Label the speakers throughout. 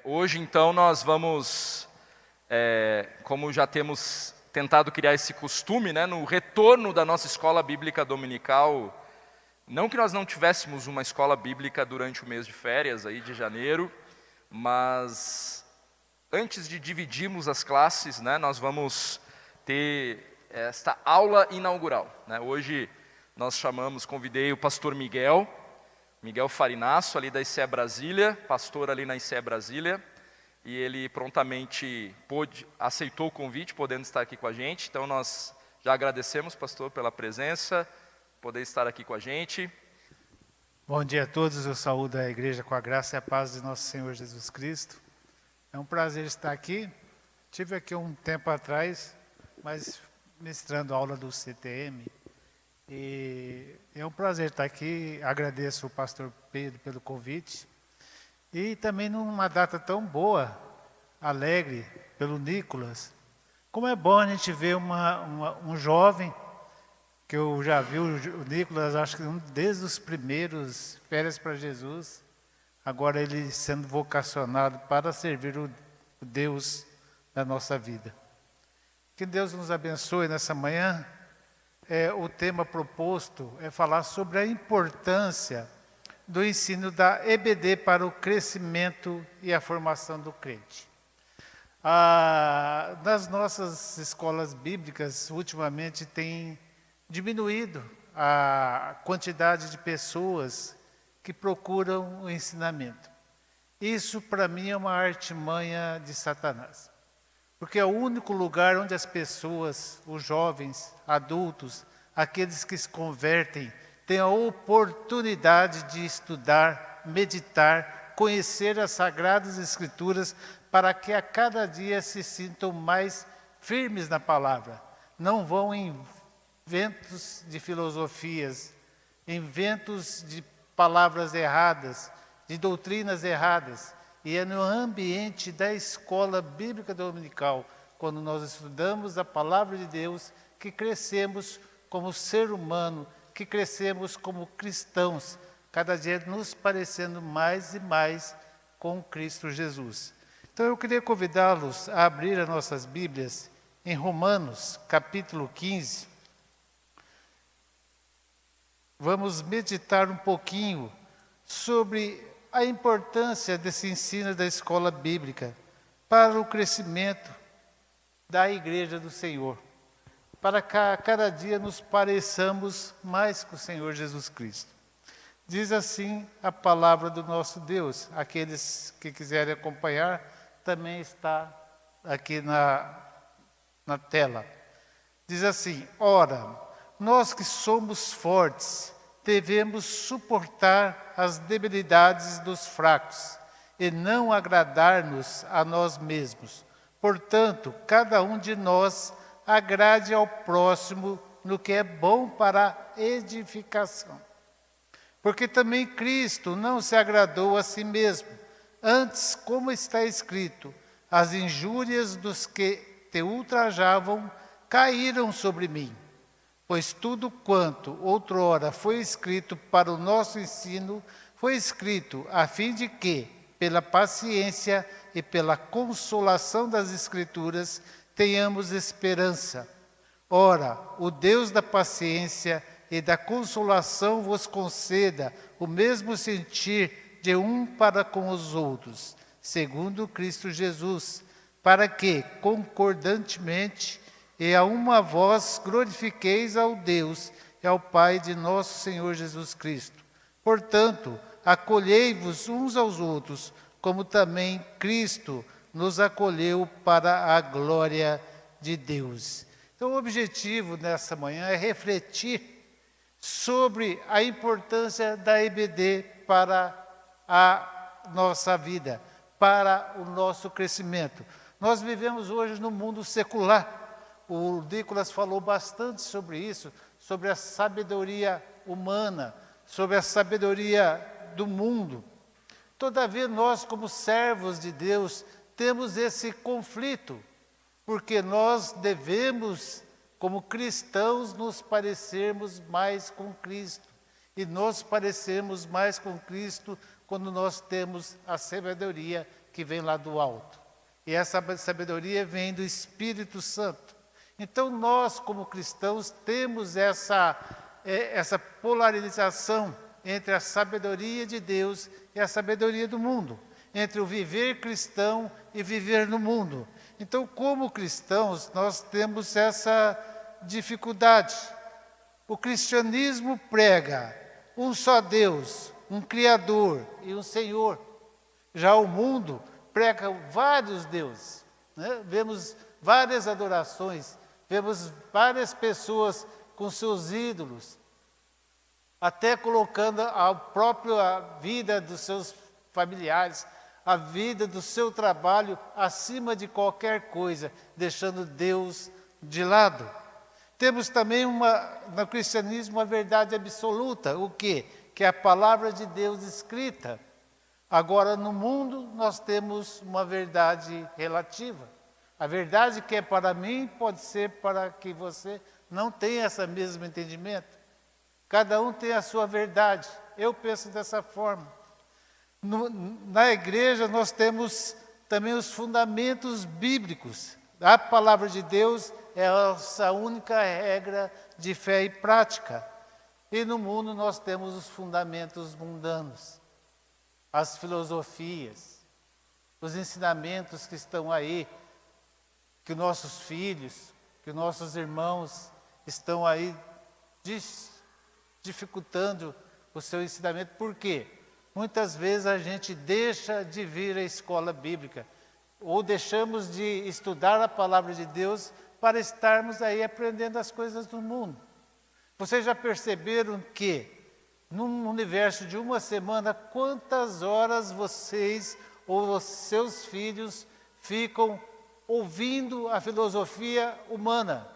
Speaker 1: Hoje, então, nós vamos, como já temos tentado criar esse costume, né, no retorno da nossa escola bíblica dominical, não que nós não tivéssemos uma escola bíblica durante o mês de férias aí de janeiro, mas antes de dividirmos as classes, né, nós vamos ter esta aula inaugural, né? Hoje nós convidei o pastor Miguel Farinasso, ali da ICE Brasília, pastor ali na ICE Brasília, e ele prontamente aceitou o convite, podendo estar aqui com a gente. Então nós já agradecemos, pastor, pela presença, poder estar aqui com a gente.
Speaker 2: Bom dia a todos, eu saúdo a igreja com a graça e a paz de nosso Senhor Jesus Cristo. É um prazer estar aqui. Tive aqui um tempo atrás, mas ministrando aula do CTM, e é um prazer estar aqui. Agradeço o pastor Pedro pelo convite. E também numa data tão boa, alegre, pelo Nicolas. Como é bom a gente ver um jovem, que eu já vi o Nicolas, acho que desde os primeiros Férias para Jesus, agora ele sendo vocacionado para servir o Deus da nossa vida. Que Deus nos abençoe nessa manhã. O tema proposto é falar sobre a importância do ensino da EBD para o crescimento e a formação do crente. Nas nossas escolas bíblicas, ultimamente tem diminuído a quantidade de pessoas que procuram o ensinamento. Isso, para mim, é uma artimanha de Satanás. Porque é o único lugar onde as pessoas, os jovens, adultos, aqueles que se convertem, têm a oportunidade de estudar, meditar, conhecer as Sagradas Escrituras, para que a cada dia se sintam mais firmes na palavra. Não vão em ventos de filosofias, em ventos de palavras erradas, de doutrinas erradas. E é no ambiente da escola bíblica dominical, quando nós estudamos a palavra de Deus, que crescemos como ser humano, que crescemos como cristãos, cada dia nos parecendo mais e mais com Cristo Jesus. Então eu queria convidá-los a abrir as nossas Bíblias em Romanos, capítulo 15. Vamos meditar um pouquinho sobre a importância desse ensino da escola bíblica para o crescimento da Igreja do Senhor, para que a cada dia nos pareçamos mais com o Senhor Jesus Cristo. Diz assim a palavra do nosso Deus. Aqueles que quiserem acompanhar, também está aqui na tela. Diz assim: ora, nós que somos fortes, devemos suportar as debilidades dos fracos e não agradar-nos a nós mesmos. Portanto, cada um de nós agrade ao próximo no que é bom para a edificação. Porque também Cristo não se agradou a si mesmo. Antes, como está escrito, as injúrias dos que te ultrajavam caíram sobre mim. Pois tudo quanto outrora foi escrito para o nosso ensino, foi escrito a fim de que, pela paciência e pela consolação das Escrituras, tenhamos esperança. Ora, o Deus da paciência e da consolação vos conceda o mesmo sentir de um para com os outros, segundo Cristo Jesus, para que, concordantemente, e a uma voz glorifiqueis ao Deus e ao Pai de nosso Senhor Jesus Cristo. Portanto, acolhei-vos uns aos outros, como também Cristo nos acolheu para a glória de Deus. Então, o objetivo nessa manhã é refletir sobre a importância da EBD para a nossa vida, para o nosso crescimento. Nós vivemos hoje no mundo secular. O Nicolas falou bastante sobre isso, sobre a sabedoria humana, sobre a sabedoria do mundo. Todavia, nós, como servos de Deus, temos esse conflito, porque nós devemos, como cristãos, nos parecermos mais com Cristo. E nós parecemos mais com Cristo quando nós temos a sabedoria que vem lá do alto. E essa sabedoria vem do Espírito Santo. Então nós, como cristãos, temos essa polarização entre a sabedoria de Deus e a sabedoria do mundo, entre o viver cristão e viver no mundo. Então, como cristãos, nós temos essa dificuldade. O cristianismo prega um só Deus, um Criador e um Senhor. Já o mundo prega vários deuses, né? Vemos várias adorações, vemos várias pessoas com seus ídolos, até colocando a própria vida dos seus familiares, a vida do seu trabalho acima de qualquer coisa, deixando Deus de lado. Temos também no cristianismo uma verdade absoluta, o quê? Que é a palavra de Deus escrita. Agora, no mundo, nós temos uma verdade relativa. A verdade que é para mim pode ser para que você não tenha esse mesmo entendimento. Cada um tem a sua verdade. Eu penso dessa forma. Na igreja, nós temos também os fundamentos bíblicos. A palavra de Deus é a nossa única regra de fé e prática. E no mundo, nós temos os fundamentos mundanos, as filosofias, os ensinamentos que estão aí, que nossos filhos, que nossos irmãos estão aí dificultando o seu ensinamento. Por quê? Muitas vezes a gente deixa de vir à escola bíblica, ou deixamos de estudar a palavra de Deus para estarmos aí aprendendo as coisas do mundo. Vocês já perceberam que, num universo de uma semana, quantas horas vocês ou os seus filhos ficam ouvindo a filosofia humana,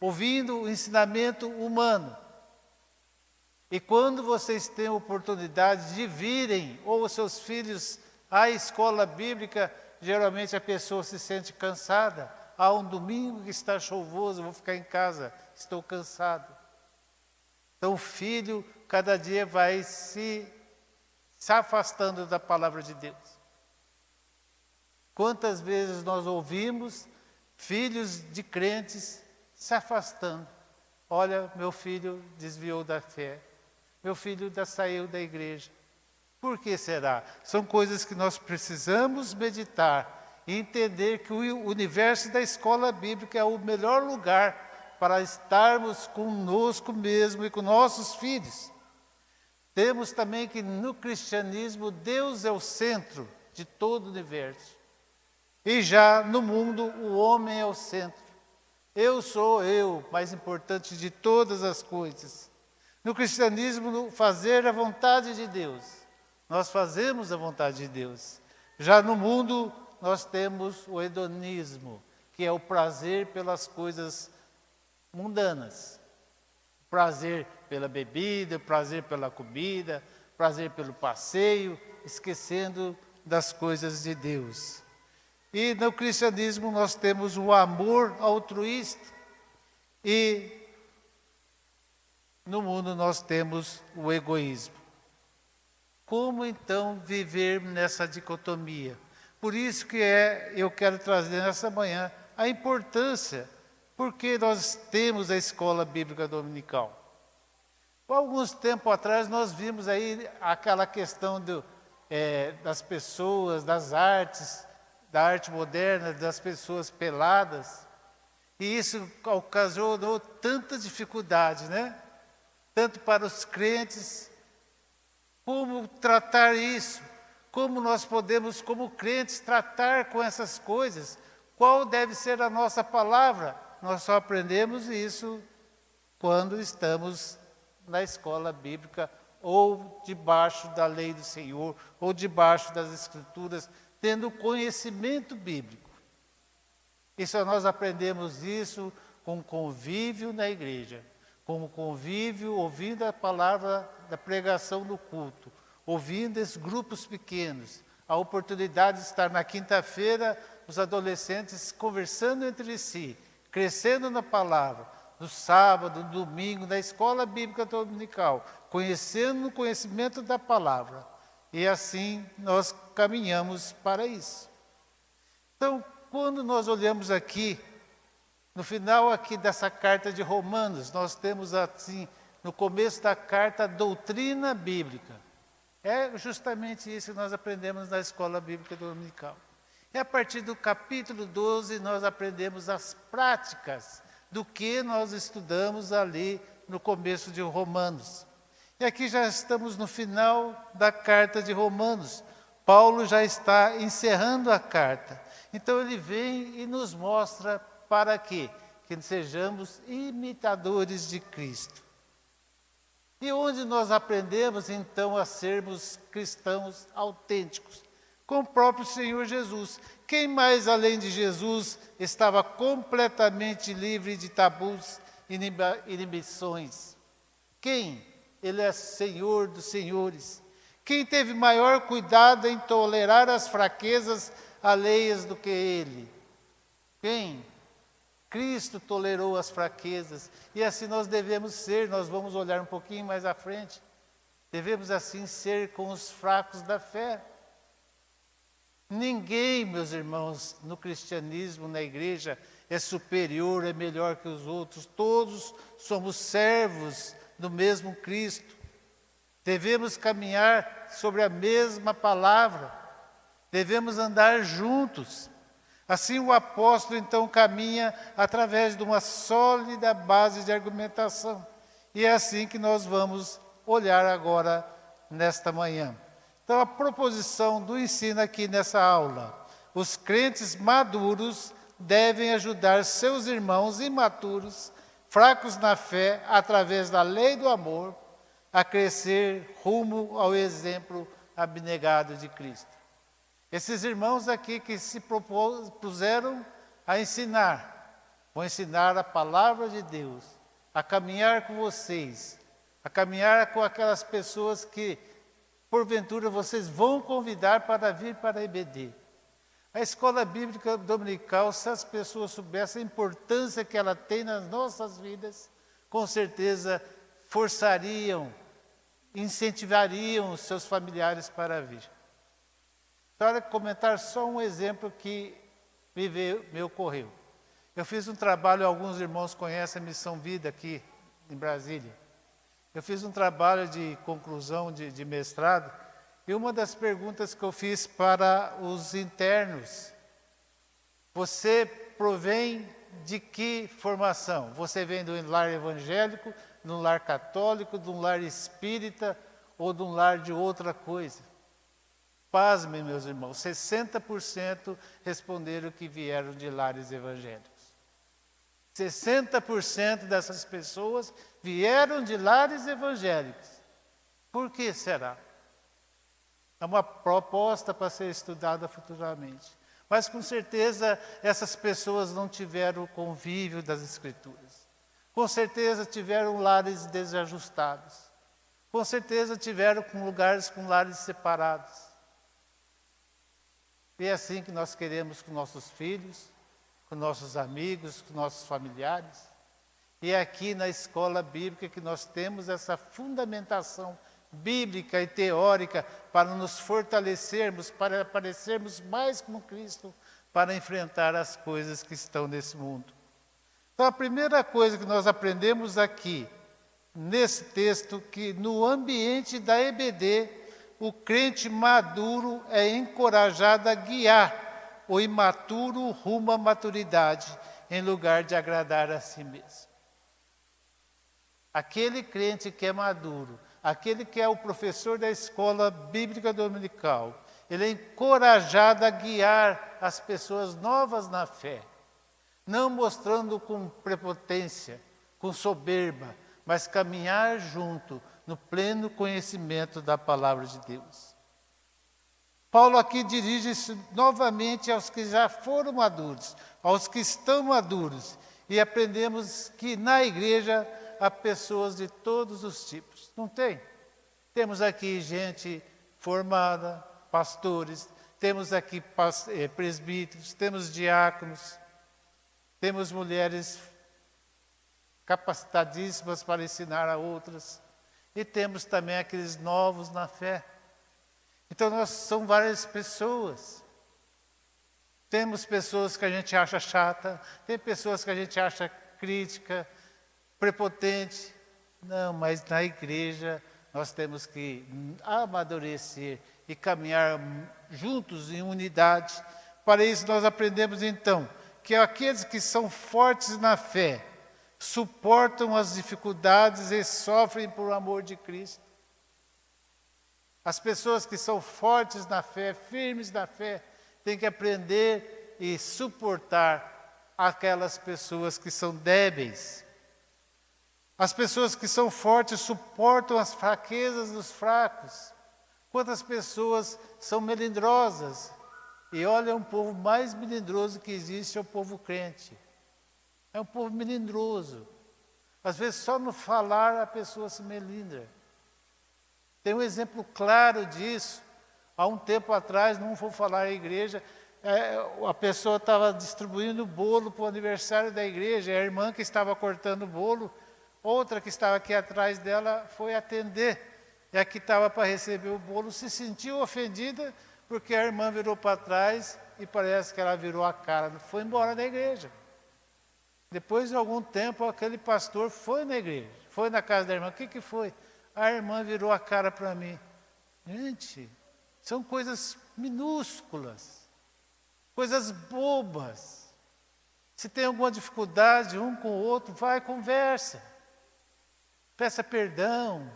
Speaker 2: ouvindo o ensinamento humano? E quando vocês têm a oportunidade de virem, ou os seus filhos, à escola bíblica, geralmente a pessoa se sente cansada. Ah, um domingo que está chuvoso, vou ficar em casa, estou cansado. Então o filho, cada dia vai se afastando da palavra de Deus. Quantas vezes nós ouvimos filhos de crentes se afastando? Olha, meu filho desviou da fé. Meu filho saiu da igreja. Por que será? São coisas que nós precisamos meditar e entender que o universo da escola bíblica é o melhor lugar para estarmos conosco mesmo e com nossos filhos. Temos também que no cristianismo Deus é o centro de todo o universo. E já no mundo o homem é o centro. Eu sou eu, mais importante de todas as coisas. No cristianismo, no fazer a vontade de Deus, nós fazemos a vontade de Deus. Já no mundo, nós temos o hedonismo, que é o prazer pelas coisas mundanas. Prazer pela bebida, prazer pela comida, prazer pelo passeio, esquecendo das coisas de Deus. E no cristianismo nós temos o amor altruísta e no mundo nós temos o egoísmo. Como então viver nessa dicotomia? Por isso que eu quero trazer nessa manhã a importância, porque nós temos a escola bíblica dominical. Há alguns tempos atrás nós vimos aí aquela questão das pessoas, das artes, da arte moderna, das pessoas peladas. E isso ocasionou tanta dificuldade, né? Tanto para os crentes, como tratar isso, como nós podemos, como crentes, tratar com essas coisas, qual deve ser a nossa palavra. Nós só aprendemos isso quando estamos na escola bíblica, ou debaixo da lei do Senhor, ou debaixo das Escrituras, tendo conhecimento bíblico. E só nós aprendemos isso com convívio na igreja. Como convívio, ouvindo a palavra da pregação no culto, ouvindo esses grupos pequenos, a oportunidade de estar na quinta-feira, os adolescentes conversando entre si, crescendo na palavra, no sábado, no domingo, na escola bíblica dominical, conhecendo o conhecimento da palavra. E assim nós caminhamos para isso. Então, quando nós olhamos aqui, no final aqui dessa carta de Romanos, nós temos assim, no começo da carta, a doutrina bíblica. É justamente isso que nós aprendemos na escola bíblica dominical. E a partir do capítulo 12, nós aprendemos as práticas do que nós estudamos ali no começo de Romanos. E aqui já estamos no final da carta de Romanos. Paulo já está encerrando a carta. Então ele vem e nos mostra para quê? Que sejamos imitadores de Cristo. E onde nós aprendemos então a sermos cristãos autênticos? Com o próprio Senhor Jesus. Quem mais além de Jesus estava completamente livre de tabus e inibições? Quem? Ele é Senhor dos senhores. Quem teve maior cuidado em tolerar as fraquezas alheias do que ele? Quem? Cristo tolerou as fraquezas. E assim nós devemos ser, nós vamos olhar um pouquinho mais à frente. Devemos assim ser com os fracos da fé. Ninguém, meus irmãos, no cristianismo, na igreja, é superior, é melhor que os outros. Todos somos servos do mesmo Cristo. Devemos caminhar sobre a mesma palavra. Devemos andar juntos. Assim o apóstolo então caminha através de uma sólida base de argumentação. E é assim que nós vamos olhar agora nesta manhã. Então a proposição do ensino aqui nessa aula: os crentes maduros devem ajudar seus irmãos imaturos, fracos na fé, através da lei do amor, a crescer rumo ao exemplo abnegado de Cristo. Esses irmãos aqui que se propuseram a ensinar, vão ensinar a palavra de Deus, a caminhar com vocês, a caminhar com aquelas pessoas que, porventura, vocês vão convidar para vir para a EBD. A escola bíblica dominical, se as pessoas soubessem a importância que ela tem nas nossas vidas, com certeza forçariam, incentivariam os seus familiares para vir. Para comentar só um exemplo que me ocorreu. Eu fiz um trabalho, alguns irmãos conhecem a Missão Vida aqui em Brasília. Eu fiz um trabalho de conclusão de mestrado, e uma das perguntas que eu fiz para os internos: você provém de que formação? Você vem do lar evangélico, de um lar católico, de um lar espírita ou de um lar de outra coisa? Pasmem, meus irmãos, 60% responderam que vieram de lares evangélicos. 60% dessas pessoas vieram de lares evangélicos. Por que será? É uma proposta para ser estudada futuramente. Mas com certeza essas pessoas não tiveram o convívio das Escrituras. Com certeza tiveram lares desajustados. Com certeza tiveram lugares com lares separados. E é assim que nós queremos com nossos filhos, com nossos amigos, com nossos familiares. E é aqui na escola bíblica que nós temos essa fundamentação bíblica e teórica para nos fortalecermos, para parecermos mais como Cristo, para enfrentar as coisas que estão nesse mundo. Então a primeira coisa que nós aprendemos aqui, nesse texto, que no ambiente da EBD, o crente maduro é encorajado a guiar o imaturo rumo à maturidade, em lugar de agradar a si mesmo. Aquele crente que é maduro, aquele que é o professor da escola bíblica dominical, ele é encorajado a guiar as pessoas novas na fé, não mostrando com prepotência, com soberba, mas caminhar junto no pleno conhecimento da palavra de Deus. Paulo aqui dirige-se novamente aos que já foram maduros, aos que estão maduros, e aprendemos que na igreja há pessoas de todos os tipos. Não tem? Temos aqui gente formada, pastores, temos aqui presbíteros, temos diáconos, temos mulheres capacitadíssimas para ensinar a outras, e temos também aqueles novos na fé. Então, nós são várias pessoas. Temos pessoas que a gente acha chata, tem pessoas que a gente acha crítica, prepotente. Não, mas na igreja nós temos que amadurecer e caminhar juntos em unidade. Para isso nós aprendemos então que aqueles que são fortes na fé suportam as dificuldades e sofrem por amor de Cristo. As pessoas que são fortes na fé, firmes na fé, têm que aprender e suportar aquelas pessoas que são débeis. As pessoas que são fortes suportam as fraquezas dos fracos. Quantas pessoas são melindrosas? E olha, o povo mais melindroso que existe é o povo crente. É um povo melindroso. Às vezes só no falar a pessoa se melindra. Tem um exemplo claro disso. Há um tempo atrás, não vou falar a igreja, a pessoa estava distribuindo o bolo para o aniversário da igreja, a irmã que estava cortando o bolo, outra que estava aqui atrás dela foi atender. E a que estava para receber o bolo se sentiu ofendida porque a irmã virou para trás e parece que ela virou a cara, foi embora da igreja. Depois de algum tempo, aquele pastor foi na igreja, foi na casa da irmã. O que foi? A irmã virou a cara para mim. Gente, são coisas minúsculas, coisas bobas. Se tem alguma dificuldade um com o outro, vai, conversa. Peça perdão,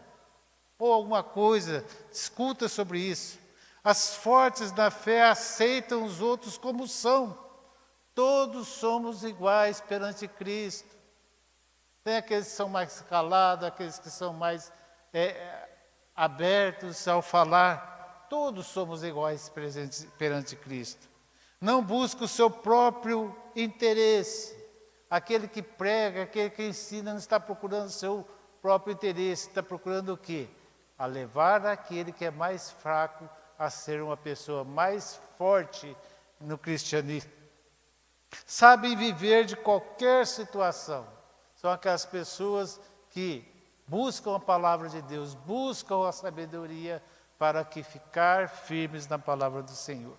Speaker 2: ou alguma coisa, discuta sobre isso. As fortes na fé aceitam os outros como são. Todos somos iguais perante Cristo. Tem aqueles que são mais calados, aqueles que são mais abertos ao falar. Todos somos iguais perante Cristo. Não busca o seu próprio interesse. Aquele que prega, aquele que ensina, não está procurando o seu próprio interesse. Está procurando o quê? A levar aquele que é mais fraco a ser uma pessoa mais forte no cristianismo. Sabem viver de qualquer situação. São aquelas pessoas que buscam a palavra de Deus, buscam a sabedoria para que ficar firmes na palavra do Senhor.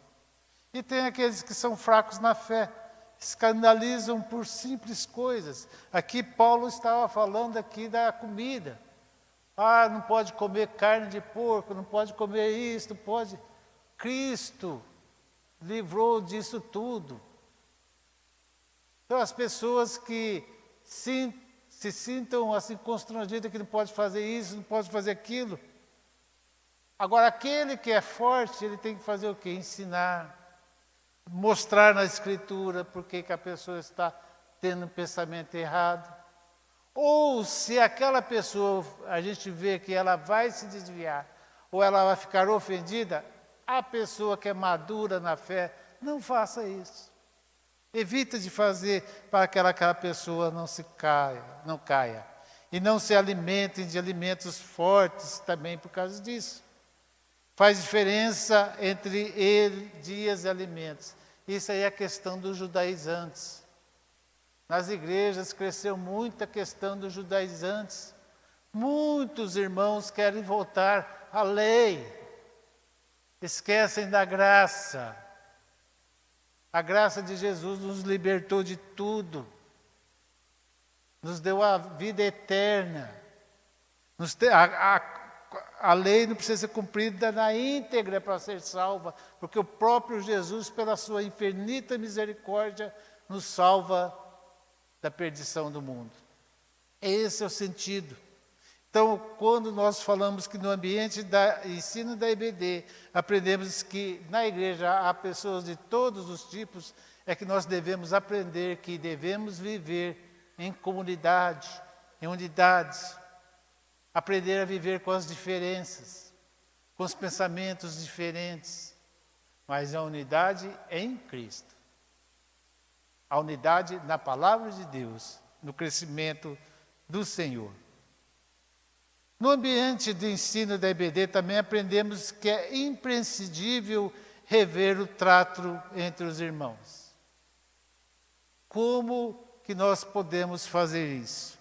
Speaker 2: E tem aqueles que são fracos na fé, escandalizam por simples coisas. Aqui Paulo estava falando aqui da comida. Ah, não pode comer carne de porco, não pode comer isso, não pode. Cristo livrou disso tudo. Então as pessoas que se sintam assim constrangidas que não pode fazer isso, não pode fazer aquilo. Agora aquele que é forte, ele tem que fazer o quê? Ensinar, mostrar na Escritura por que a pessoa está tendo um pensamento errado. Ou se aquela pessoa, a gente vê que ela vai se desviar, ou ela vai ficar ofendida, a pessoa que é madura na fé, não faça isso. Evita de fazer para que aquela pessoa não caia. E não se alimentem de alimentos fortes também por causa disso. Faz diferença entre dias e alimentos. Isso aí é a questão dos judaizantes. Nas igrejas cresceu muita questão dos judaizantes. Muitos irmãos querem voltar à lei. Esquecem da graça. A graça de Jesus nos libertou de tudo. Nos deu a vida eterna. A lei não precisa ser cumprida na íntegra para ser salva, porque o próprio Jesus, pela sua infinita misericórdia, nos salva da perdição do mundo. Esse é o sentido. Então, quando nós falamos que no ambiente da ensino da IBD, aprendemos que na igreja há pessoas de todos os tipos, é que nós devemos aprender que devemos viver em comunidade, em unidade, aprender a viver com as diferenças, com os pensamentos diferentes, mas a unidade em Cristo. A unidade na palavra de Deus, no crescimento do Senhor. No ambiente de ensino da IBD também aprendemos que é imprescindível rever o trato entre os irmãos. Como que nós podemos fazer isso?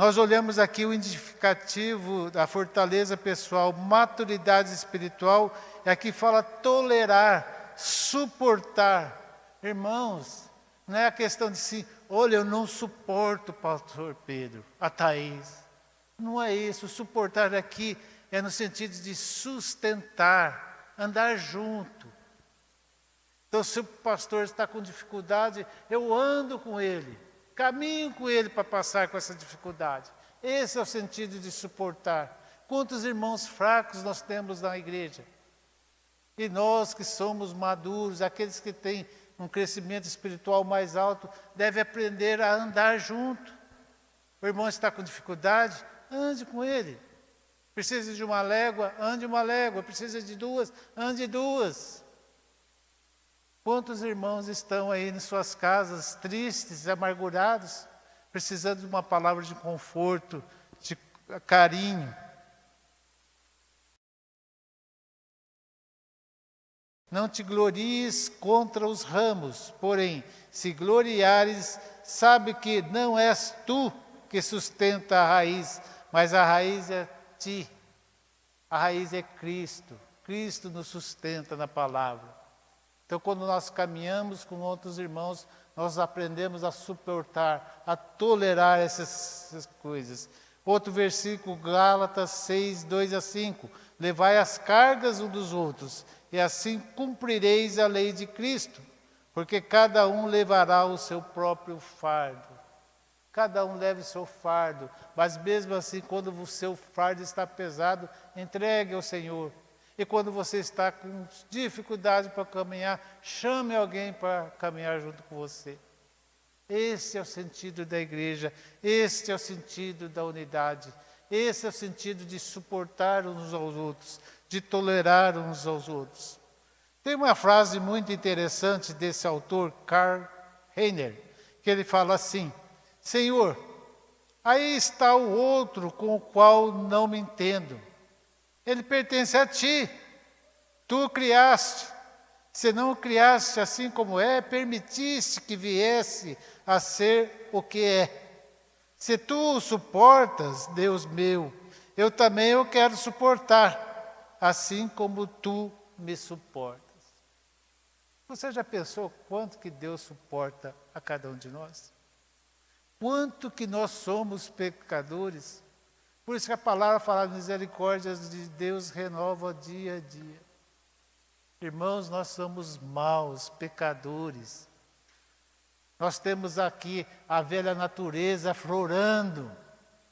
Speaker 2: Nós olhamos aqui o indicativo da fortaleza pessoal, maturidade espiritual, e aqui fala tolerar, suportar. Irmãos, não é a questão de si, olha, eu não suporto o pastor Pedro, a Thaís. Não é isso, suportar aqui é no sentido de sustentar, andar junto. Então, se o pastor está com dificuldade, eu ando com ele, caminho com ele para passar com essa dificuldade. Esse é o sentido de suportar. Quantos irmãos fracos nós temos na igreja? E nós que somos maduros, aqueles que têm um crescimento espiritual mais alto, devem aprender a andar junto. O irmão está com dificuldade, ande com ele. Precisa de uma légua, ande uma légua. Precisa de duas, ande duas. Quantos irmãos estão aí em suas casas, tristes, amargurados, precisando de uma palavra de conforto, de carinho? Não te glories contra os ramos, porém, se gloriares, sabe que não és tu que sustenta a raiz, mas a raiz é ti. A raiz é Cristo. Cristo nos sustenta na palavra. Então, quando nós caminhamos com outros irmãos, nós aprendemos a suportar, a tolerar essas coisas. Outro versículo, Gálatas 6, 2 a 5. Levai as cargas uns dos outros, e assim cumprireis a lei de Cristo, porque cada um levará o seu próprio fardo. Cada um leva o seu fardo, mas mesmo assim, quando o seu fardo está pesado, entregue ao Senhor. E quando você está com dificuldade para caminhar, chame alguém para caminhar junto com você. Esse é o sentido da igreja, esse é o sentido da unidade, esse é o sentido de suportar uns aos outros, de tolerar uns aos outros. Tem uma frase muito interessante desse autor, Karl Rahner, que ele fala assim: Senhor, aí está o outro com o qual não me entendo. Ele pertence a ti, tu o criaste. Se não o criaste assim como é, permitiste que viesse a ser o que é. Se tu o suportas, Deus meu, eu também o quero suportar, assim como tu me suportas. Você já pensou quanto que Deus suporta a cada um de nós? Quanto que nós somos pecadores? Por isso que a palavra fala, misericórdias de Deus renova dia a dia. Irmãos, nós somos maus, pecadores. Nós temos aqui a velha natureza aflorando,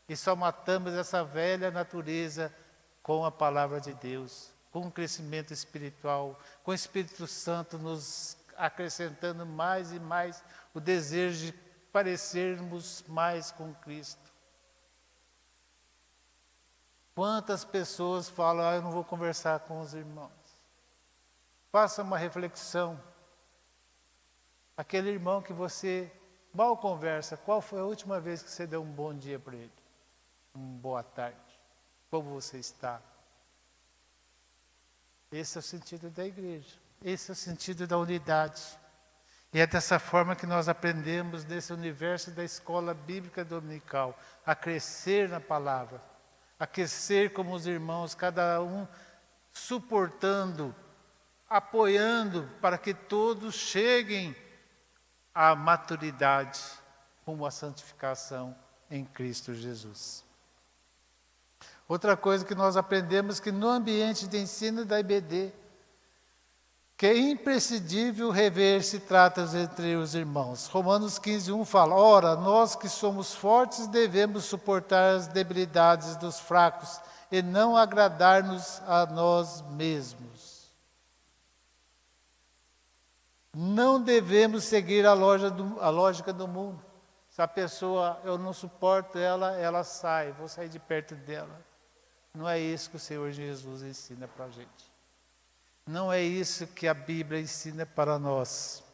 Speaker 2: e só matamos essa velha natureza com a palavra de Deus, com o crescimento espiritual, com o Espírito Santo nos acrescentando mais e mais o desejo de parecermos mais com Cristo. Quantas pessoas falam, eu não vou conversar com os irmãos. Faça uma reflexão. Aquele irmão que você mal conversa, qual foi a última vez que você deu um bom dia para ele? Uma boa tarde. Como você está? Esse é o sentido da igreja. Esse é o sentido da unidade. E é dessa forma que nós aprendemos nesse universo da escola bíblica dominical, a crescer na palavra, a crescer como os irmãos, cada um suportando, apoiando para que todos cheguem à maturidade rumo à santificação em Cristo Jesus. Outra coisa que nós aprendemos que no ambiente de ensino da IBD, que é imprescindível rever se trata entre os irmãos. Romanos 15:1 fala, ora, nós que somos fortes devemos suportar as debilidades dos fracos e não agradar-nos a nós mesmos. Não devemos seguir a lógica do mundo. Se a pessoa, eu não suporto ela, ela sai, vou sair de perto dela. Não é isso que o Senhor Jesus ensina para a gente. Não é isso que a Bíblia ensina para nós.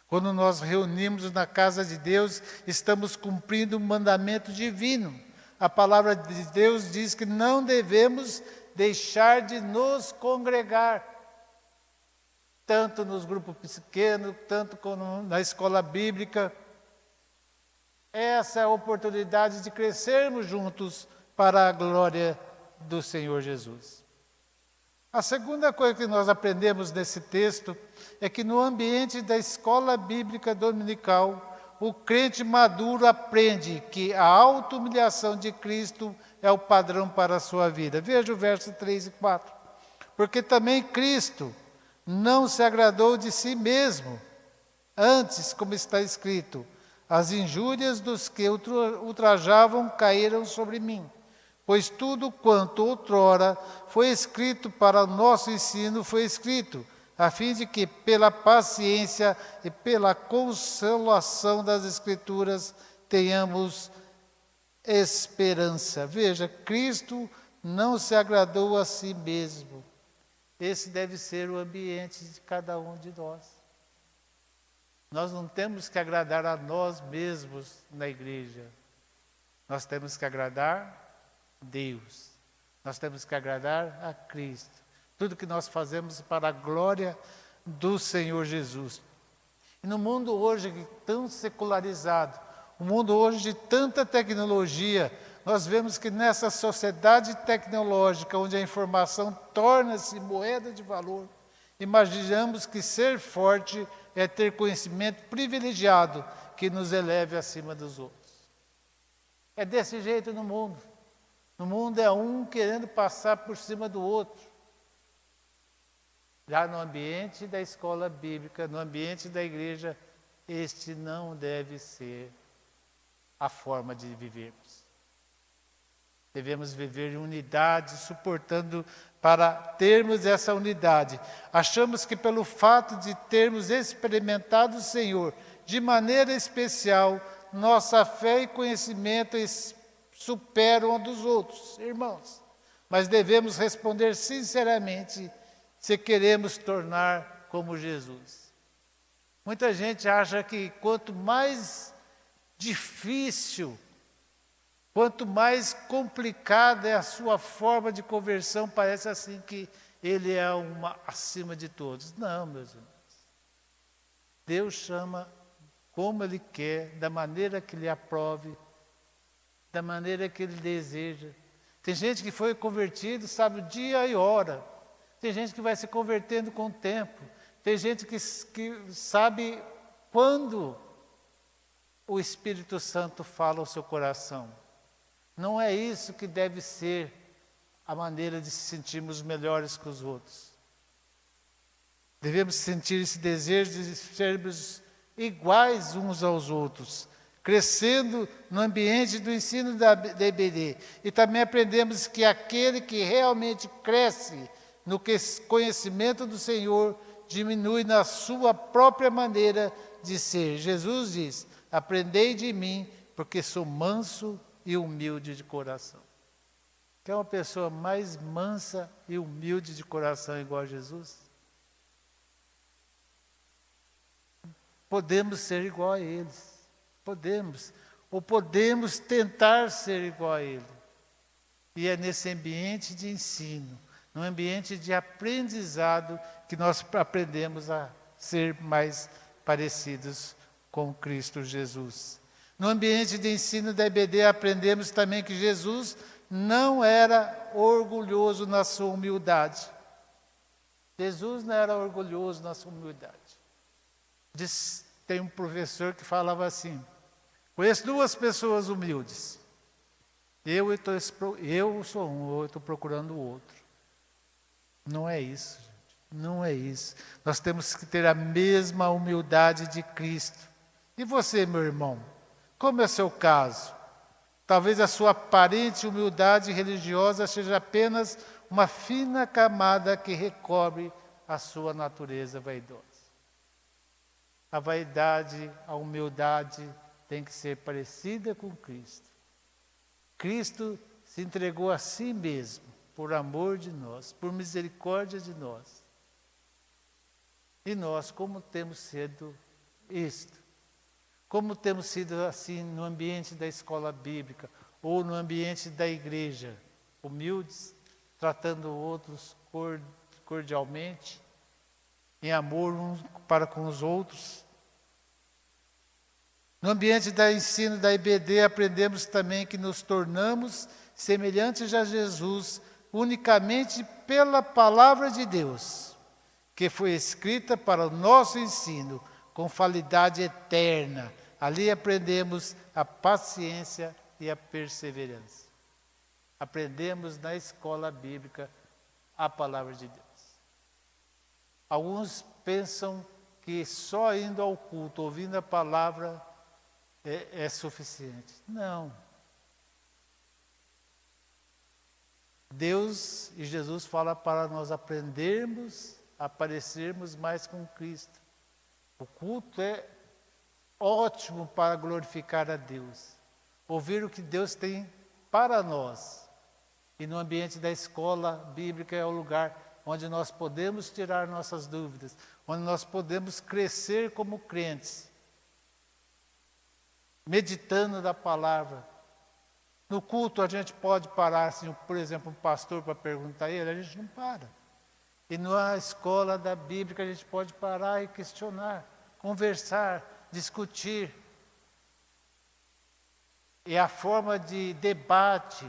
Speaker 2: Quando nós reunimos na casa de Deus, estamos cumprindo um mandamento divino. A palavra de Deus diz que não devemos deixar de nos congregar. Tanto nos grupos pequenos, tanto como na escola bíblica. essa é a oportunidade de crescermos juntos para a glória do Senhor Jesus. A segunda coisa que nós aprendemos nesse texto é que no ambiente da escola bíblica dominical, o crente maduro aprende que a auto-humilhação de Cristo é o padrão para a sua vida. Veja o verso 3 e 4. Porque também Cristo não se agradou de si mesmo. Antes, como está escrito, as injúrias dos que ultrajavam caíram sobre mim. Pois tudo quanto outrora foi escrito para o nosso ensino foi escrito, a fim de que, pela paciência e pela consolação das Escrituras, tenhamos esperança. Veja, Cristo não se agradou a si mesmo. Esse deve ser o ambiente de cada um de nós. Nós não temos que agradar a nós mesmos na igreja. Nós temos que agradar Deus. Nós temos que agradar a Cristo. Tudo que nós fazemos para a glória do Senhor Jesus. E no mundo hoje tão secularizado, um mundo hoje de tanta tecnologia, nós vemos que nessa sociedade tecnológica, onde a informação torna-se moeda de valor, imaginamos que ser forte é ter conhecimento privilegiado que nos eleve acima dos outros. É desse jeito no mundo. No mundo é um querendo passar por cima do outro. Já no ambiente da escola bíblica, no ambiente da igreja, este não deve ser a forma de vivermos. Devemos viver em unidade, suportando para termos essa unidade. Achamos que pelo fato de termos experimentado o Senhor de maneira especial, nossa fé e conhecimento superam a dos outros, irmãos. Mas devemos responder sinceramente se queremos tornar como Jesus. Muita gente acha que quanto mais difícil, quanto mais complicada é a sua forma de conversão, parece assim que ele é acima de todos. Não, meus irmãos. Deus chama como Ele quer, da maneira que Ele aprove, da maneira que Ele deseja. Tem gente que foi convertido, sabe o dia e hora. Tem gente que vai se convertendo com o tempo. Tem gente que sabe quando o Espírito Santo fala ao seu coração. Não é isso que deve ser a maneira de se sentirmos melhores que os outros. Devemos sentir esse desejo de sermos iguais uns aos outros, crescendo no ambiente do ensino da EBD. E também aprendemos que aquele que realmente cresce no conhecimento do Senhor diminui na sua própria maneira de ser. Jesus diz: aprendei de mim, porque sou manso e humilde de coração. Quer uma pessoa mais mansa e humilde de coração igual a Jesus? Podemos ser igual a eles. Podemos. Ou podemos tentar ser igual a ele. E é nesse ambiente de ensino, no ambiente de aprendizado, que nós aprendemos a ser mais parecidos com Cristo Jesus. No ambiente de ensino da EBD, aprendemos também que Jesus não era orgulhoso na sua humildade. Jesus não era orgulhoso na sua humildade. Tem um professor que falava assim: conheço duas pessoas humildes. Eu sou um, eu estou procurando o outro. Não é isso, gente. Não é isso. Nós temos que ter a mesma humildade de Cristo. E você, meu irmão? Como é o seu caso? Talvez a sua aparente humildade religiosa seja apenas uma fina camada que recobre a sua natureza vaidosa. A vaidade, a humildade tem que ser parecida com Cristo. Cristo se entregou a si mesmo, por amor de nós, por misericórdia de nós. E nós, como temos sido isto? Como temos sido assim no ambiente da escola bíblica ou no ambiente da igreja? Humildes, tratando outros cordialmente, em amor uns para com os outros. No ambiente da ensino da IBD, aprendemos também que nos tornamos semelhantes a Jesus unicamente pela palavra de Deus, que foi escrita para o nosso ensino, com validade eterna. Ali aprendemos a paciência e a perseverança. Aprendemos na escola bíblica a palavra de Deus. Alguns pensam que só indo ao culto, ouvindo a palavra, é suficiente. Não. Deus e Jesus falam para nós aprendermos a parecermos mais com Cristo. O culto é ótimo para glorificar a Deus. Ouvir o que Deus tem para nós. E no ambiente da escola bíblica é o lugar onde nós podemos tirar nossas dúvidas, onde nós podemos crescer como crentes, meditando da palavra. No culto a gente pode parar, assim, por exemplo, um pastor para perguntar a ele, a gente não para. E na escola da Bíblia a gente pode parar e questionar, conversar, discutir. E a forma de debate,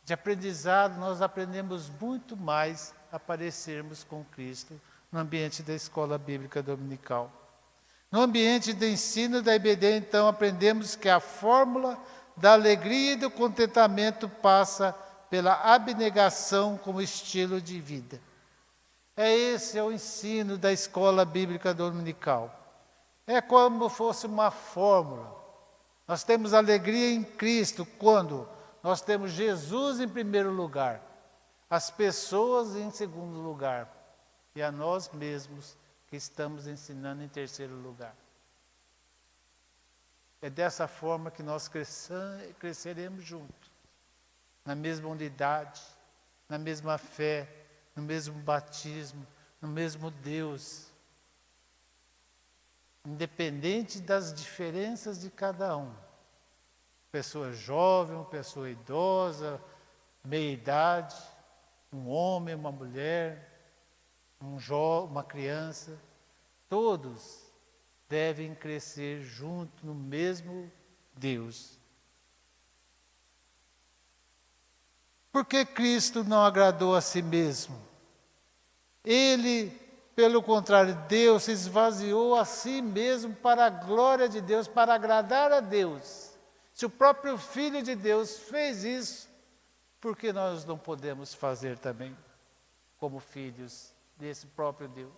Speaker 2: de aprendizado, nós aprendemos muito mais a parecermos com Cristo no ambiente da escola bíblica dominical. No ambiente de ensino da IBD, então, aprendemos que a fórmula da alegria e do contentamento passa pela abnegação como estilo de vida. Esse é o ensino da escola bíblica dominical. É como fosse uma fórmula. Nós temos alegria em Cristo quando nós temos Jesus em primeiro lugar, as pessoas em segundo lugar e a nós mesmos que estamos ensinando em terceiro lugar. É dessa forma que nós cresceremos juntos, na mesma unidade, na mesma fé, no mesmo batismo, no mesmo Deus. Independente das diferenças de cada um. Pessoa jovem, pessoa idosa, meia-idade, um homem, uma mulher, uma criança, todos devem crescer junto no mesmo Deus. Por que Cristo não agradou a si mesmo? Ele, pelo contrário, Deus se esvaziou a si mesmo para a glória de Deus, para agradar a Deus. Se o próprio Filho de Deus fez isso, por que nós não podemos fazer também, como filhos desse próprio Deus?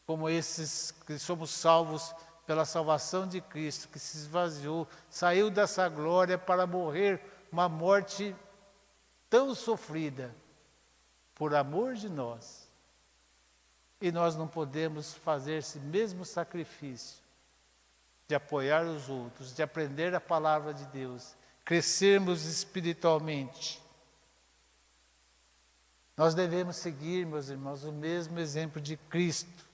Speaker 2: Como esses que somos salvos pela salvação de Cristo, que se esvaziou, saiu dessa glória para morrer uma morte tão sofrida, por amor de nós. E nós não podemos fazer esse mesmo sacrifício de apoiar os outros, de aprender a palavra de Deus, crescermos espiritualmente. Nós devemos seguir, meus irmãos, o mesmo exemplo de Cristo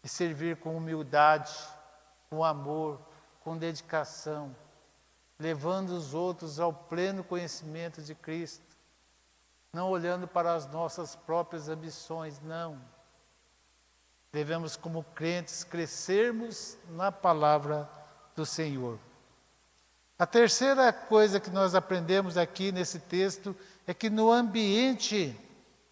Speaker 2: e servir com humildade, com amor, com dedicação, levando os outros ao pleno conhecimento de Cristo, não olhando para as nossas próprias ambições, não. Devemos, como crentes, crescermos na palavra do Senhor. A terceira coisa que nós aprendemos aqui nesse texto é que no ambiente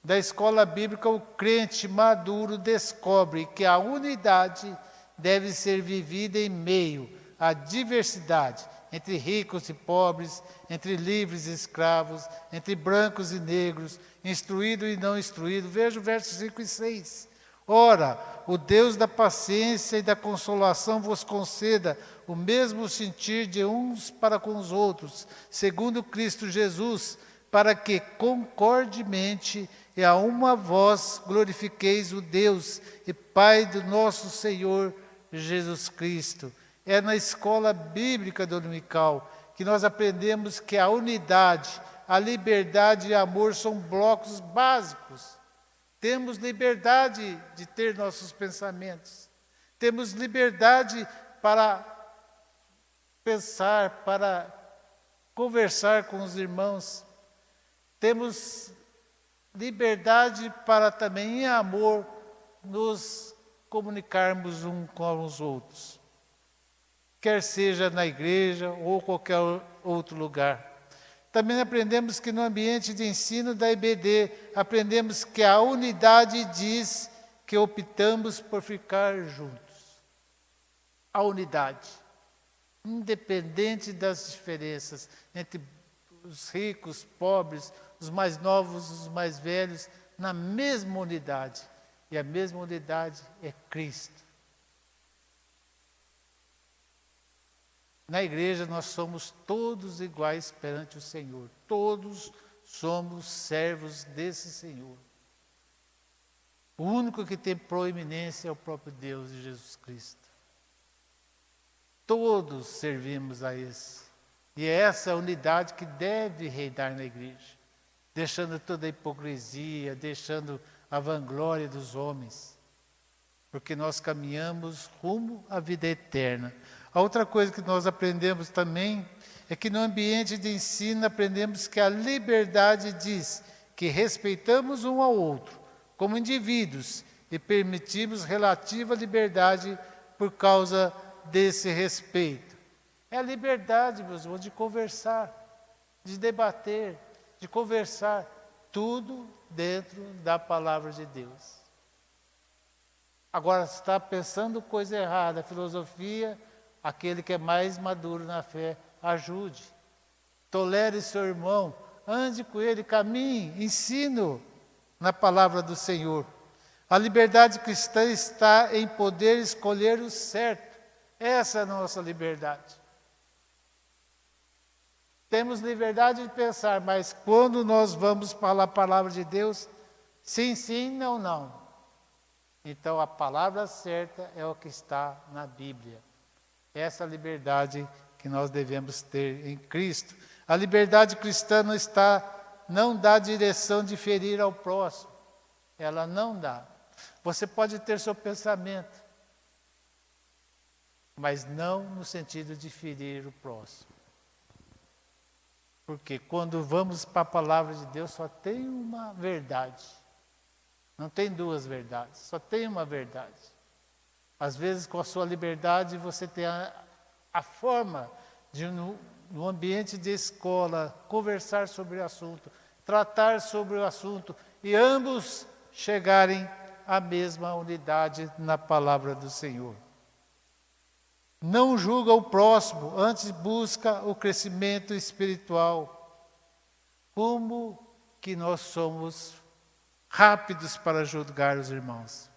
Speaker 2: da escola bíblica o crente maduro descobre que a unidade deve ser vivida em meio à diversidade, entre ricos e pobres, entre livres e escravos, entre brancos e negros, instruído e não instruído. Veja o versos 5 e 6. Ora, o Deus da paciência e da consolação vos conceda o mesmo sentir de uns para com os outros, segundo Cristo Jesus, para que concordemente e a uma voz glorifiqueis o Deus e Pai do nosso Senhor Jesus Cristo. É na escola bíblica dominical que nós aprendemos que a unidade, a liberdade e o amor são blocos básicos. Temos liberdade de ter nossos pensamentos. Temos liberdade para pensar, para conversar com os irmãos. Temos liberdade para também, em amor, nos comunicarmos uns com os outros, quer seja na igreja ou qualquer outro lugar. Também aprendemos que no ambiente de ensino da IBD, aprendemos que a unidade diz que optamos por ficar juntos. A unidade, independente das diferenças entre os ricos, os pobres, os mais novos, os mais velhos, na mesma unidade. E a mesma unidade é Cristo. Na igreja nós somos todos iguais perante o Senhor. Todos somos servos desse Senhor. O único que tem proeminência é o próprio Deus e Jesus Cristo. Todos servimos a esse. E é essa unidade que deve reinar na igreja, deixando toda a hipocrisia, deixando a vanglória dos homens, porque nós caminhamos rumo à vida eterna. A outra coisa que nós aprendemos também é que no ambiente de ensino aprendemos que a liberdade diz que respeitamos um ao outro como indivíduos e permitimos relativa liberdade por causa desse respeito. É a liberdade, meus irmãos, de conversar, de debater, de conversar, tudo dentro da palavra de Deus. Agora, se está pensando coisa errada, filosofia, aquele que é mais maduro na fé, ajude. Tolere seu irmão, ande com ele, caminhe, ensine na palavra do Senhor. A liberdade cristã está em poder escolher o certo. Essa é a nossa liberdade. Temos liberdade de pensar, mas quando nós vamos falar a palavra de Deus, sim, sim, não, não. Então a palavra certa é o que está na Bíblia. Essa liberdade que nós devemos ter em Cristo. A liberdade cristã não dá direção de ferir ao próximo. Ela não dá. Você pode ter seu pensamento, mas não no sentido de ferir o próximo. Porque quando vamos para a palavra de Deus, só tem uma verdade. Não tem duas verdades, só tem uma verdade. Às vezes, com a sua liberdade, você tem a forma de, no ambiente de escola, conversar sobre o assunto, tratar sobre o assunto, e ambos chegarem à mesma unidade na palavra do Senhor. Não julga o próximo, antes busca o crescimento espiritual. Como que nós somos rápidos para julgar os irmãos?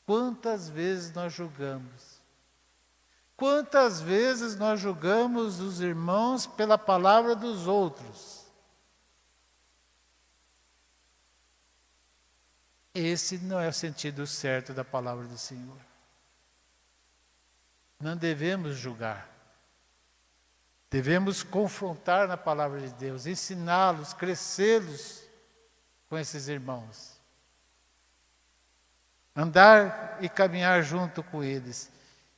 Speaker 2: Quantas vezes nós julgamos? Quantas vezes nós julgamos os irmãos pela palavra dos outros? Esse não é o sentido certo da palavra do Senhor. Não devemos julgar. Devemos confrontar na palavra de Deus, ensiná-los, crescê-los com esses irmãos. Andar e caminhar junto com eles.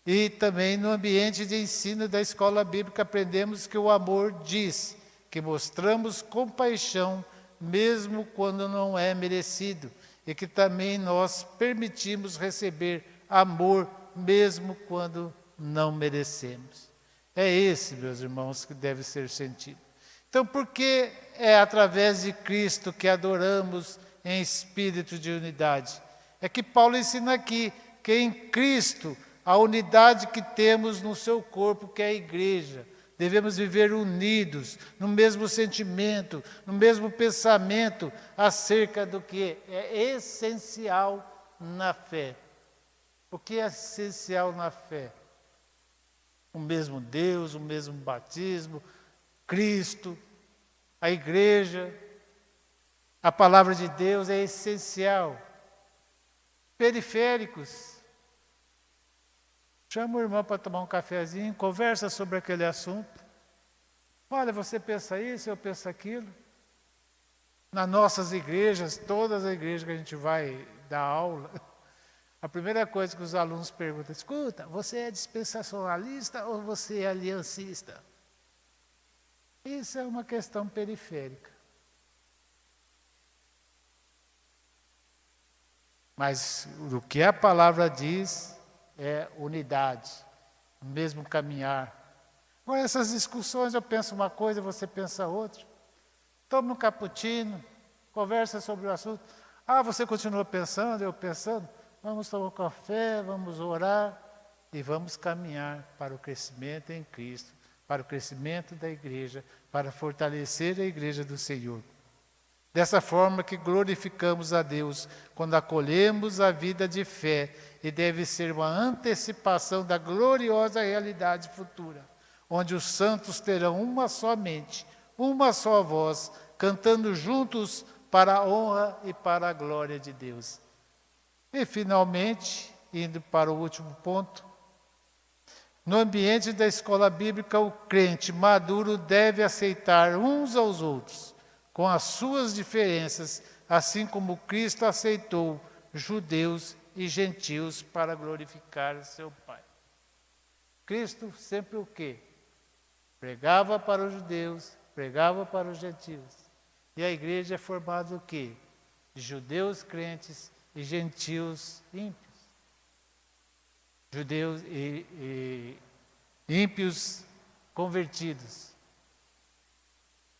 Speaker 2: E também no ambiente de ensino da escola bíblica aprendemos que o amor diz que mostramos compaixão mesmo quando não é merecido. E que também nós permitimos receber amor mesmo quando não merecemos. É esse, meus irmãos, que deve ser sentido. Então, por que é através de Cristo que adoramos em espírito de unidade? É que Paulo ensina aqui que em Cristo a unidade que temos no seu corpo, que é a igreja, devemos viver unidos, no mesmo sentimento, no mesmo pensamento, acerca do que é essencial na fé. O que é essencial na fé? O mesmo Deus, o mesmo batismo, Cristo, a igreja, a palavra de Deus é essencial. Periféricos. Chama o irmão para tomar um cafezinho, conversa sobre aquele assunto. Olha, você pensa isso, eu penso aquilo. Nas nossas igrejas, todas as igrejas que a gente vai dar aula, a primeira coisa que os alunos perguntam, escuta, você é dispensacionalista ou você é aliancista? Isso é uma questão periférica. Mas o que a palavra diz é unidade, o mesmo caminhar. Agora, essas discussões, eu penso uma coisa, você pensa outra. Toma um cappuccino, conversa sobre o assunto. Ah, você continua pensando, eu pensando. Vamos tomar um café, vamos orar e vamos caminhar para o crescimento em Cristo, para o crescimento da igreja, para fortalecer a igreja do Senhor. Dessa forma que glorificamos a Deus quando acolhemos a vida de fé e deve ser uma antecipação da gloriosa realidade futura, onde os santos terão uma só mente, uma só voz, cantando juntos para a honra e para a glória de Deus. E finalmente, indo para o último ponto, no ambiente da escola bíblica, o crente maduro deve aceitar uns aos outros, com as suas diferenças, assim como Cristo aceitou judeus e gentios para glorificar seu Pai. Cristo sempre o quê? Pregava para os judeus, pregava para os gentios. E a igreja é formada do quê? De judeus crentes e gentios ímpios. Judeus e ímpios convertidos.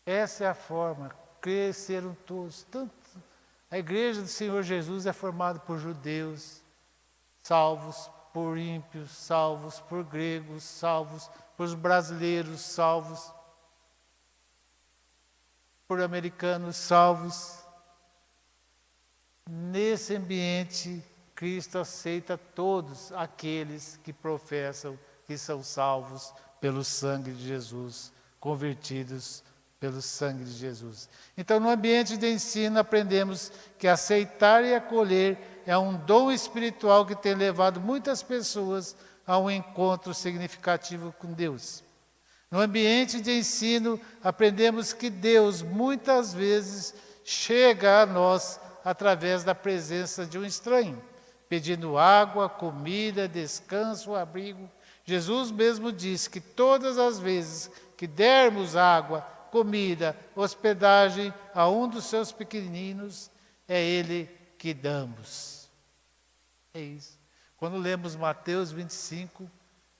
Speaker 2: Essa é a forma. Cresceram todos. Tanto a igreja do Senhor Jesus é formada por judeus, salvos, por ímpios, salvos, por gregos, salvos, por brasileiros, salvos, por americanos, salvos. Nesse ambiente, Cristo aceita todos aqueles que professam que são salvos pelo sangue de Jesus, convertidos pelo sangue de Jesus. Então, no ambiente de ensino, aprendemos que aceitar e acolher é um dom espiritual que tem levado muitas pessoas a um encontro significativo com Deus. No ambiente de ensino, aprendemos que Deus, muitas vezes, chega a nós através da presença de um estranho, pedindo água, comida, descanso, abrigo. Jesus mesmo disse que todas as vezes que dermos água, comida, hospedagem a um dos seus pequeninos, é Ele que damos. É isso. Quando lemos Mateus 25,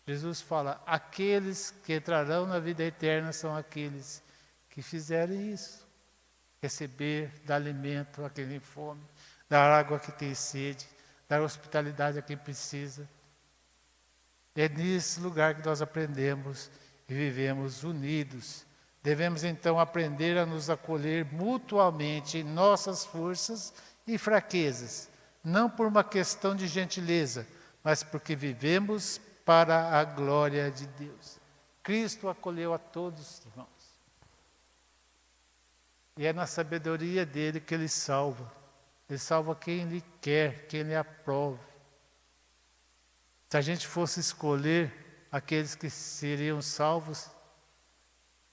Speaker 2: Jesus fala, aqueles que entrarão na vida eterna são aqueles que fizerem isso. Receber, dar alimento a quem tem fome, dar água a quem tem sede, dar hospitalidade a quem precisa. É nesse lugar que nós aprendemos e vivemos unidos. Devemos então aprender a nos acolher mutuamente em nossas forças e fraquezas, não por uma questão de gentileza, mas porque vivemos para a glória de Deus. Cristo acolheu a todos, irmãos. E é na sabedoria dele que ele salva. Ele salva quem ele quer, quem ele aprove. Se a gente fosse escolher aqueles que seriam salvos,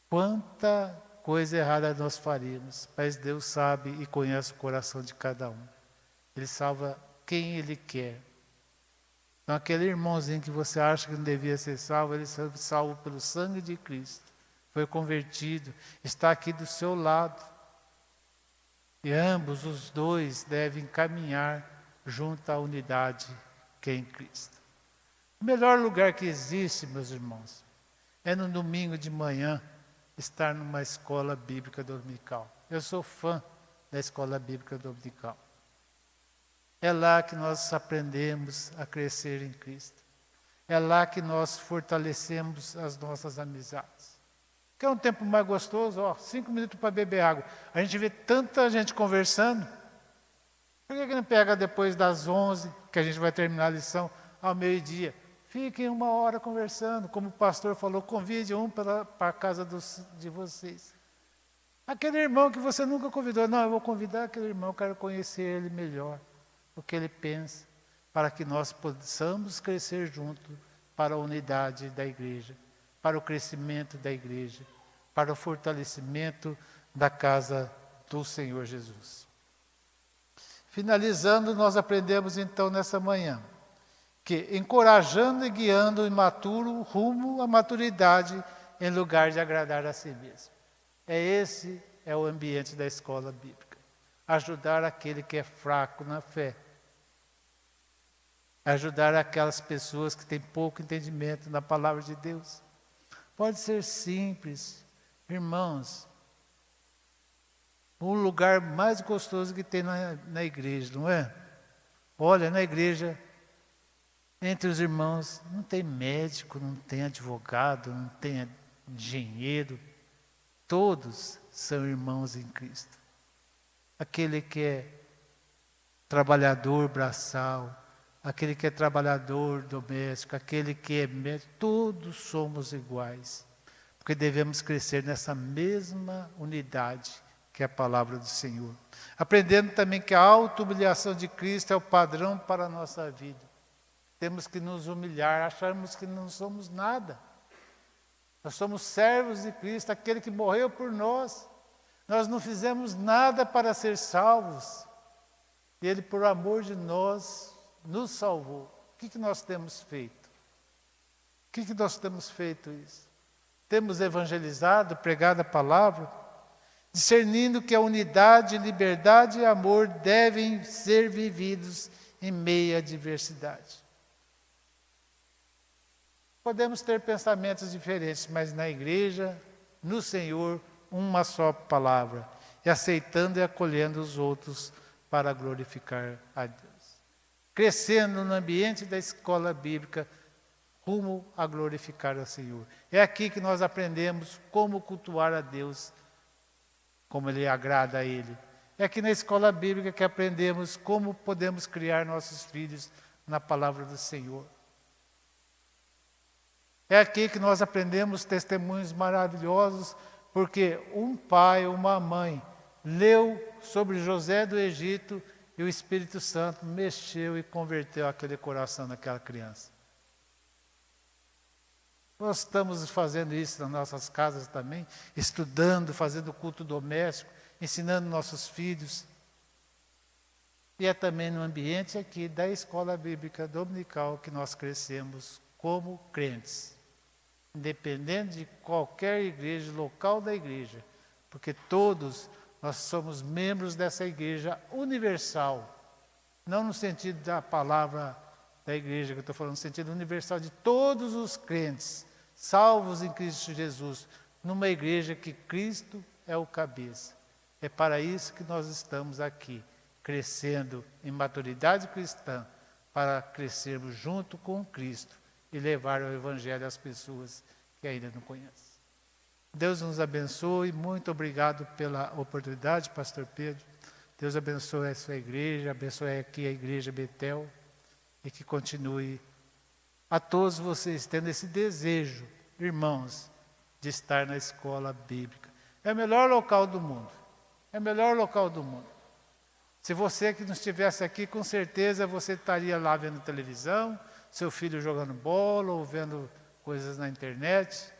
Speaker 2: quanta coisa errada nós faríamos. Mas Deus sabe e conhece o coração de cada um. Ele salva quem Ele quer. Então, aquele irmãozinho que você acha que não devia ser salvo, ele foi salvo pelo sangue de Cristo. Foi convertido, está aqui do seu lado. E ambos, os dois, devem caminhar junto à unidade que é em Cristo. O melhor lugar que existe, meus irmãos, é no domingo de manhã, estar numa escola bíblica dominical. Eu sou fã da escola bíblica dominical. É lá que nós aprendemos a crescer em Cristo. É lá que nós fortalecemos as nossas amizades. Quer um tempo mais gostoso? 5 minutos para beber água. A gente vê tanta gente conversando. Por que não pega depois das 11, que a gente vai terminar a lição, ao meio-dia? Fiquem 1 hora conversando. Como o pastor falou, convide um para a casa de vocês. Aquele irmão que você nunca convidou. Não, eu vou convidar aquele irmão, eu quero conhecer ele melhor. O que ele pensa, para que nós possamos crescer junto para a unidade da igreja, para o crescimento da igreja, para o fortalecimento da casa do Senhor Jesus. Finalizando, nós aprendemos então nessa manhã, que encorajando e guiando o imaturo rumo à maturidade, em lugar de agradar a si mesmo. Esse é o ambiente da escola bíblica. Ajudar aquele que é fraco na fé. ajudar aquelas pessoas que têm pouco entendimento na palavra de Deus. Pode ser simples, irmãos. O lugar mais gostoso que tem na igreja, não é? Olha, na igreja, entre os irmãos, não tem médico, não tem advogado, não tem engenheiro. Todos são irmãos em Cristo. Aquele que é trabalhador braçal, aquele que é trabalhador doméstico, aquele que é médico, todos somos iguais. Porque devemos crescer nessa mesma unidade que é a palavra do Senhor. Aprendendo também que a auto-humilhação de Cristo é o padrão para a nossa vida. Temos que nos humilhar, acharmos que não somos nada. Nós somos servos de Cristo, aquele que morreu por nós. Nós não fizemos nada para ser salvos. E Ele, por amor de nós, nos salvou. O que nós temos feito? O que nós temos feito isso? Temos evangelizado, pregado a palavra, discernindo que a unidade, liberdade e amor devem ser vividos em meio à diversidade. Podemos ter pensamentos diferentes, mas na igreja, no Senhor, uma só palavra, e aceitando e acolhendo os outros para glorificar a Deus. Crescendo no ambiente da escola bíblica, rumo a glorificar ao Senhor. É aqui que nós aprendemos como cultuar a Deus, como Ele agrada a Ele. É aqui na escola bíblica que aprendemos como podemos criar nossos filhos na palavra do Senhor. É aqui que nós aprendemos testemunhos maravilhosos, porque um pai, uma mãe, leu sobre José do Egito e o Espírito Santo mexeu e converteu aquele coração daquela criança. Nós estamos fazendo isso nas nossas casas também, estudando, fazendo culto doméstico, ensinando nossos filhos. E é também no ambiente aqui da escola bíblica dominical que nós crescemos como crentes. Independente de qualquer igreja, local da igreja, porque todos nós somos membros dessa igreja universal, não no sentido da palavra da igreja que eu estou falando, no sentido universal de todos os crentes, salvos em Cristo Jesus, numa igreja que Cristo é o cabeça. É para isso que nós estamos aqui, crescendo em maturidade cristã, para crescermos junto com Cristo e levar o Evangelho às pessoas que ainda não conhecem. Deus nos abençoe, muito obrigado pela oportunidade, pastor Pedro. Deus abençoe a sua igreja, abençoe aqui a igreja Betel, e que continue a todos vocês tendo esse desejo, irmãos, de estar na escola bíblica. É o melhor local do mundo. É o melhor local do mundo. Se você que não estivesse aqui, com certeza você estaria lá vendo televisão, seu filho jogando bola ou vendo coisas na internet.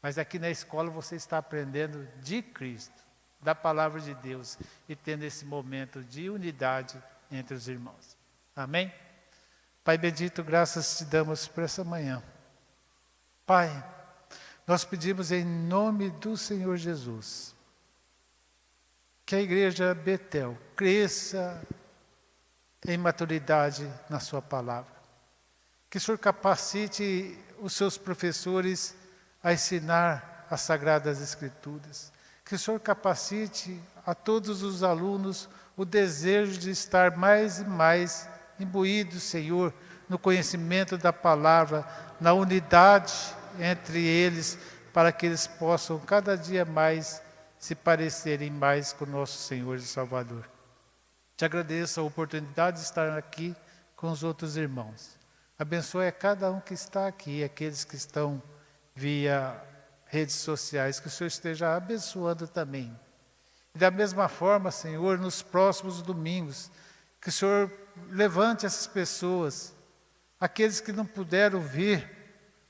Speaker 2: Mas aqui na escola você está aprendendo de Cristo, da palavra de Deus, e tendo esse momento de unidade entre os irmãos. Amém? Pai bendito, graças te damos por essa manhã. Pai, nós pedimos em nome do Senhor Jesus, que a igreja Betel cresça em maturidade na sua palavra. Que o Senhor capacite os seus professores a ensinar as Sagradas Escrituras. Que o Senhor capacite a todos os alunos o desejo de estar mais e mais imbuídos, Senhor, no conhecimento da palavra, na unidade entre eles, para que eles possam cada dia mais se parecerem mais com o nosso Senhor e Salvador. Te agradeço a oportunidade de estar aqui com os outros irmãos. Abençoe a cada um que está aqui, aqueles que estão via redes sociais, que o Senhor esteja abençoando também. E da mesma forma, Senhor, nos próximos domingos, que o Senhor levante essas pessoas, aqueles que não puderam vir,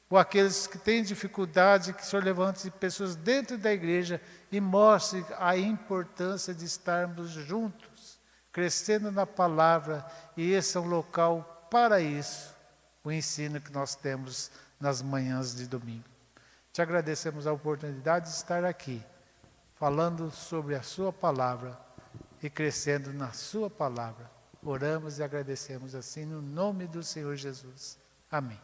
Speaker 2: ou aqueles que têm dificuldade, que o Senhor levante pessoas dentro da igreja e mostre a importância de estarmos juntos, crescendo na palavra, e esse é um local para isso, o ensino que nós temos nas manhãs de domingo. Te agradecemos a oportunidade de estar aqui, falando sobre a sua palavra e crescendo na sua palavra. Oramos e agradecemos assim no nome do Senhor Jesus. Amém.